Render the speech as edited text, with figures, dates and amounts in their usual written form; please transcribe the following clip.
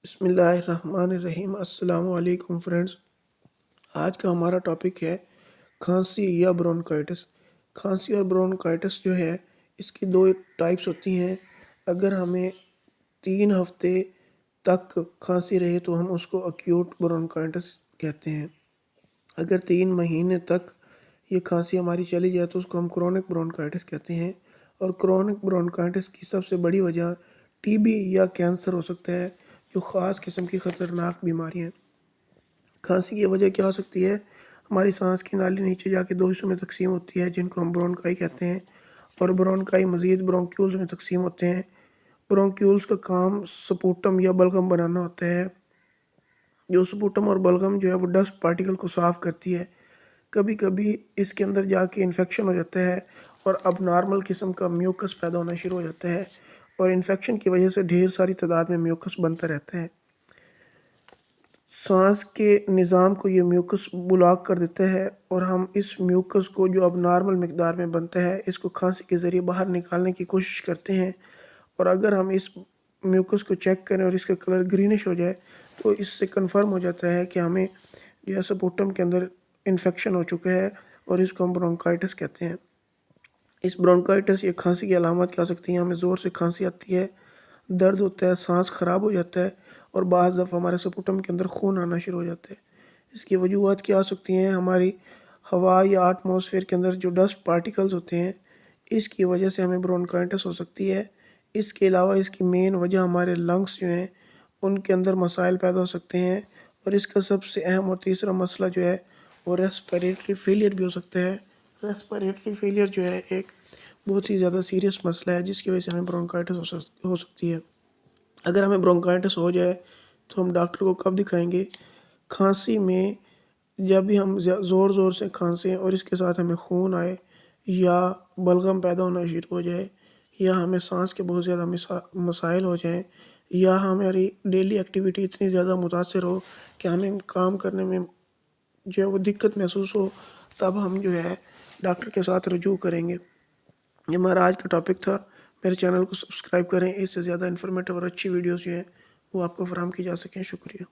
بسم اللہ الرحمن الرحیم۔ السلام علیکم فرینڈز، آج کا ہمارا ٹاپک ہے کھانسی یا برونکائٹس۔ کھانسی اور برونکائٹس جو ہے اس کی دو ٹائپس ہوتی ہیں۔ اگر ہمیں 3 ہفتے تک کھانسی رہے تو ہم اس کو ایکیوٹ برونکائٹس کہتے ہیں۔ اگر 3 مہینے تک یہ کھانسی ہماری چلی جائے تو اس کو ہم کرونک برونکائٹس کہتے ہیں۔ اور کرونک برونکائٹس کی سب سے بڑی وجہ ٹی بی یا کینسر ہو سکتا ہے، جو خاص قسم کی خطرناک بیماری ہیں۔ کھانسی کی وجہ کیا ہو سکتی ہے؟ ہماری سانس کی نالی نیچے جا کے 2 حصوں میں تقسیم ہوتی ہے، جن کو ہم برونکائی کہتے ہیں، اور برونکائی مزید برونکیولز میں تقسیم ہوتے ہیں۔ برونکیولز کا کام سپوٹم یا بلغم بنانا ہوتا ہے۔ جو سپوٹم اور بلغم جو ہے وہ ڈسٹ پارٹیکل کو صاف کرتی ہے۔ کبھی کبھی اس کے اندر جا کے انفیکشن ہو جاتا ہے اور اب نارمل قسم کا میوکس پیدا ہونا شروع ہو جاتا ہے، اور انفیکشن کی وجہ سے ڈھیر ساری تعداد میں میوکس بنتا رہتا ہے۔ سانس کے نظام کو یہ میوکس بلاک کر دیتا ہے، اور ہم اس میوکس کو جو اب نارمل مقدار میں بنتا ہے اس کو کھانسی کے ذریعے باہر نکالنے کی کوشش کرتے ہیں۔ اور اگر ہم اس میوکس کو چیک کریں اور اس کا کلر گرینش ہو جائے تو اس سے کنفرم ہو جاتا ہے کہ ہمیں جو ہے سپوٹم کے اندر انفیکشن ہو چکا ہے، اور اس کو ہم برونکائٹس کہتے ہیں۔ اس برونکائٹس یا کھانسی کی علامات کیا سکتی ہیں؟ ہمیں زور سے کھانسی آتی ہے، درد ہوتا ہے، سانس خراب ہو جاتا ہے، اور بعض دفعہ ہمارے سپوٹم کے اندر خون آنا شروع ہو جاتا ہے۔ اس کی وجوہات کیا ہو سکتی ہیں؟ ہماری ہوا یا ایٹماسفیئر کے اندر جو ڈسٹ پارٹیکلز ہوتے ہیں اس کی وجہ سے ہمیں برونکائٹس ہو سکتی ہے۔ اس کے علاوہ اس کی مین وجہ ہمارے لنگس جو ہیں ان کے اندر مسائل پیدا ہو سکتے ہیں، اور اس کا سب سے اہم اور تیسرا مسئلہ جو ہے وہ ریسپیریٹری فیلئر بھی ہو سکتا ہے۔ ریسپیریٹری فیلئر جو ہے ایک بہت ہی زیادہ سیریس مسئلہ ہے جس کی وجہ سے ہمیں برونکائٹس ہو سکتی ہے۔ اگر ہمیں برونکائٹس ہو جائے تو ہم ڈاکٹر کو کب دکھائیں گے؟ کھانسی میں جب بھی ہم زور سے کھانسیں اور اس کے ساتھ ہمیں خون آئے، یا بلغم پیدا ہونا شروع ہو جائے، یا ہمیں سانس کے بہت زیادہ مسائل ہو جائیں، یا ہماری ڈیلی ایکٹیویٹی اتنی زیادہ متاثر ہو کہ ہمیں کام کرنے میں جو ہے وہ دقت محسوس ہو، تب ہم جو ہے ڈاکٹر کے ساتھ رجوع کریں گے۔ یہ ہمارا آج کا ٹاپک تھا۔ میرے چینل کو سبسکرائب کریں، اس سے زیادہ انفارمیٹیو اور اچھی ویڈیوز جو ہیں وہ آپ کو فراہم کی جا سکیں۔ شکریہ۔